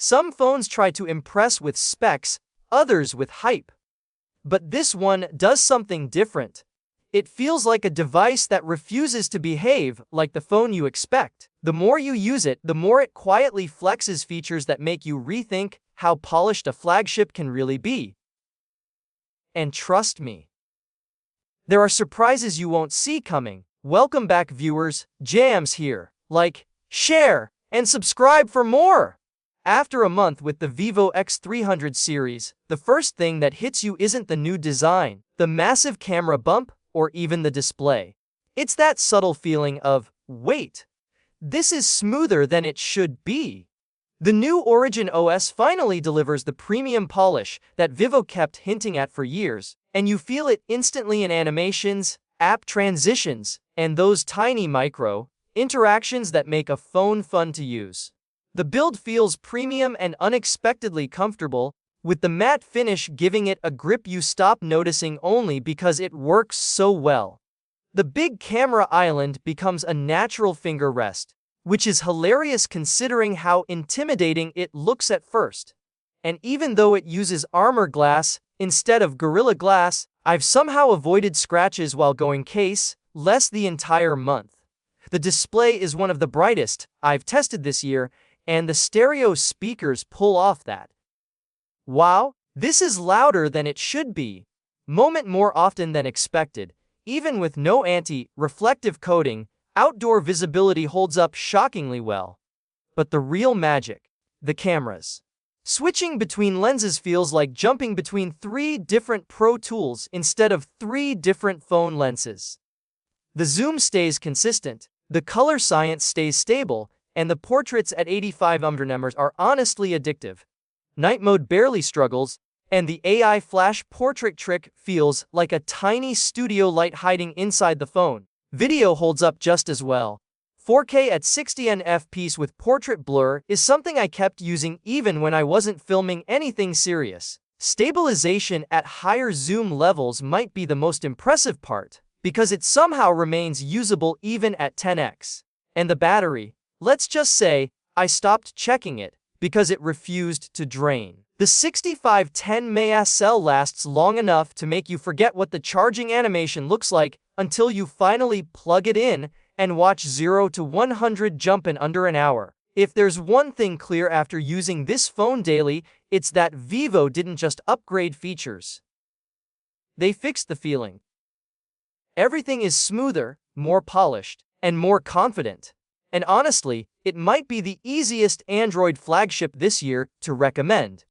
Some phones try to impress with specs, others with hype. But this one does something different. It feels like a device that refuses to behave like the phone you expect. The more you use it, the more it quietly flexes features that make you rethink how polished a flagship can really be. And trust me, there are surprises you won't see coming. Welcome back, viewers. Jams here. Like, share, and subscribe for more! After a month with the Vivo X300 series, the first thing that hits you isn't the new design, the massive camera bump, or even the display. It's that subtle feeling of, wait, this is smoother than it should be. The new Origin OS finally delivers the premium polish that Vivo kept hinting at for years, and you feel it instantly in animations, app transitions, and those tiny interactions that make a phone fun to use. The build feels premium and unexpectedly comfortable, with the matte finish giving it a grip you stop noticing only because it works so well. The big camera island becomes a natural finger rest, which is hilarious considering how intimidating it looks at first. And even though it uses armor glass instead of Gorilla Glass, I've somehow avoided scratches while going case-less the entire month. The display is one of the brightest I've tested this year, and the stereo speakers pull off that. Wow, this is louder than it should be. Moment more often than expected. Even with no anti-reflective coating, outdoor visibility holds up shockingly well. But the real magic, the cameras. Switching between lenses feels like jumping between 3 different pro tools instead of 3 different phone lenses. The zoom stays consistent, the color science stays stable, and the portraits at 85 nms are honestly addictive. Night mode barely struggles, and the AI flash portrait trick feels like a tiny studio light hiding inside the phone. Video holds up just as well. 4K at 60 fps with portrait blur is something I kept using even when I wasn't filming anything serious. Stabilization at higher zoom levels might be the most impressive part, because it somehow remains usable even at 10x. And the battery, let's just say, I stopped checking it because it refused to drain. The 6510 mAh cell lasts long enough to make you forget what the charging animation looks like until you finally plug it in and watch 0 to 100 jump in under an hour. If there's one thing clear after using this phone daily, it's that Vivo didn't just upgrade features. They fixed the feeling. Everything is smoother, more polished, and more confident. And honestly, it might be the easiest Android flagship this year to recommend.